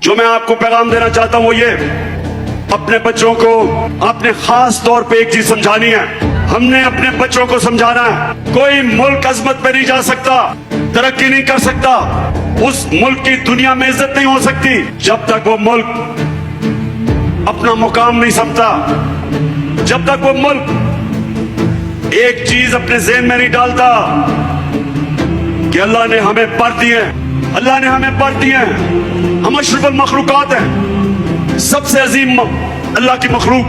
जो मैं आपको पैगाम देना चाहता हूं वो ये, अपने बच्चों को आपने खास तौर पे एक चीज समझानी है। हमने अपने बच्चों को समझाना है, कोई मुल्क अजमत पे नहीं जा सकता, तरक्की नहीं कर सकता, उस मुल्क की दुनिया में इज्जत नहीं हो सकती जब तक वो मुल्क अपना मुकाम नहीं समझता, जब तक वो मुल्क एक चीज अपने ज़हन में नहीं डालता कि अल्लाह ने हमें पर दिए, अल्लाह ने हमें पर दिए, हम अशरफुल मखलूकात हैं, सबसे अजीम अल्लाह की मखलूक।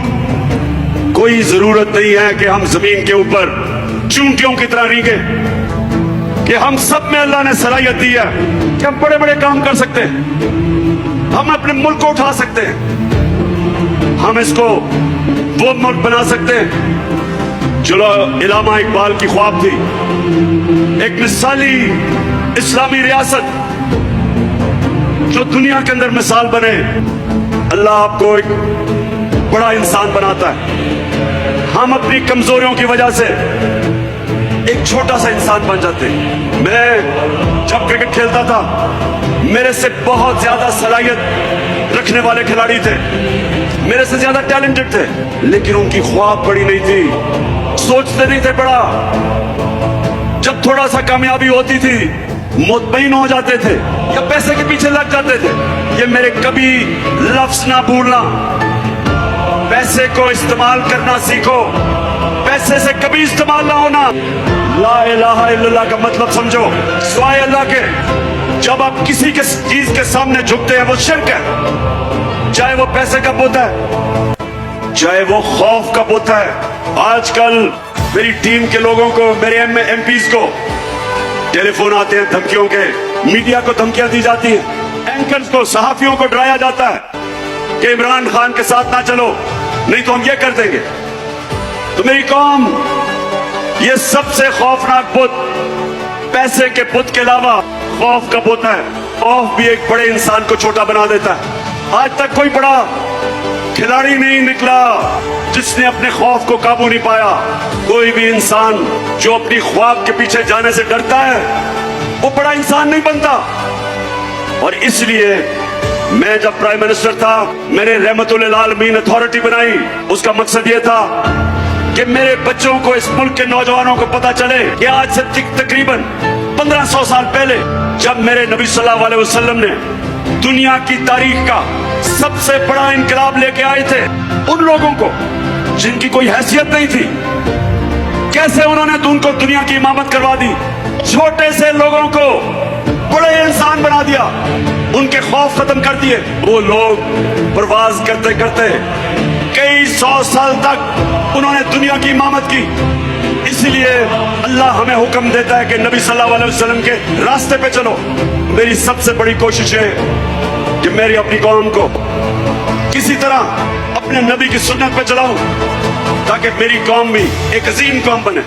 कोई जरूरत नहीं है कि हम जमीन के ऊपर चूंटियों की तरह रींगे, कि हम सब में अल्लाह ने सलाहियत दी है कि हम बड़े बड़े काम कर सकते हैं, हम अपने मुल्क को उठा सकते हैं, हम इसको वो मुल्क बना सकते हैं जो इलामा इकबाल की ख्वाब थी, एक मिसाली इस्लामी रियासत जो दुनिया के अंदर मिसाल बने। अल्लाह आपको एक बड़ा इंसान बनाता है, हम अपनी कमजोरियों की वजह से एक छोटा सा इंसान बन जाते हैं। मैं जब क्रिकेट खेलता था, मेरे से बहुत ज्यादा सलाहियत रखने वाले खिलाड़ी थे, मेरे से ज्यादा टैलेंटेड थे, लेकिन उनकी ख्वाब बड़ी नहीं थी, सोचते नहीं थे बड़ा। जब थोड़ा सा कामयाबी होती थी मुतमईन हो जाते थे या पैसे के पीछे लग जाते थे। ये मेरे कभी लफ्ज ना भूलना, पैसे को इस्तेमाल करना सीखो, पैसे से कभी इस्तेमाल ना होना। ला इलाहा इल्लल्लाह का मतलब समझो, सिवाय अल्लाह के जब आप किसी के चीज के सामने झुकते हैं वो शिर्क है, चाहे वो पैसे का बुत है, चाहे वो खौफ का बुत है। आजकल मेरी टीम के लोगों को, मेरे एमपीज को टेलीफोन आते हैं धमकियों के, मीडिया को धमकियां दी जाती हैं, एंकर्स को, सहाफियों को डराया जाता है कि इमरान खान के साथ ना चलो नहीं तो हम ये कर देंगे। तो मेरी कौम, ये सबसे खौफनाक बुत पैसे के बुत के अलावा खौफ का बुत है। खौफ भी एक बड़े इंसान को छोटा बना देता है। आज तक कोई बड़ा खिलाड़ी नहीं निकला जिसने अपने खौफ को काबू नहीं पाया। कोई भी इंसान जो अपनी ख्वाब के पीछे जाने से डरता है वो बड़ा इंसान नहीं बनता। और इसलिए मैं जब प्राइम मिनिस्टर था, मैंने रहमतुल आलमीन अथॉरिटी बनाई। उसका मकसद ये था कि मेरे बच्चों को, इस मुल्क के नौजवानों को पता चले कि आज से तकरीबन 1500 साल पहले जब मेरे नबी सल्लल्लाहु अलैहि वसल्लम ने दुनिया की तारीख का सबसे बड़ा इनकलाब लेके आए थे, उन लोगों को जिनकी कोई हैसियत नहीं थी, कैसे उन्होंने उनको दुनिया की इमामत करवा दी, छोटे से लोगों को बड़े इंसान बना दिया, उनके खौफ खत्म कर दिए। वो लोग परवाज करते करते कई 100 साल तक उन्होंने दुनिया की इमामत की। इसलिए अल्लाह हमें हुक्म देता है कि नबी सल्लल्लाहु अलैहि वसल्लम के रास्ते पे चलो। मेरी सबसे बड़ी कोशिश है कि मेरी अपनी कौम को किसी तरह अपने नबी की सुन्नत पे चलाऊं ताकि मेरी कौम भी एक अजीम कौम बने।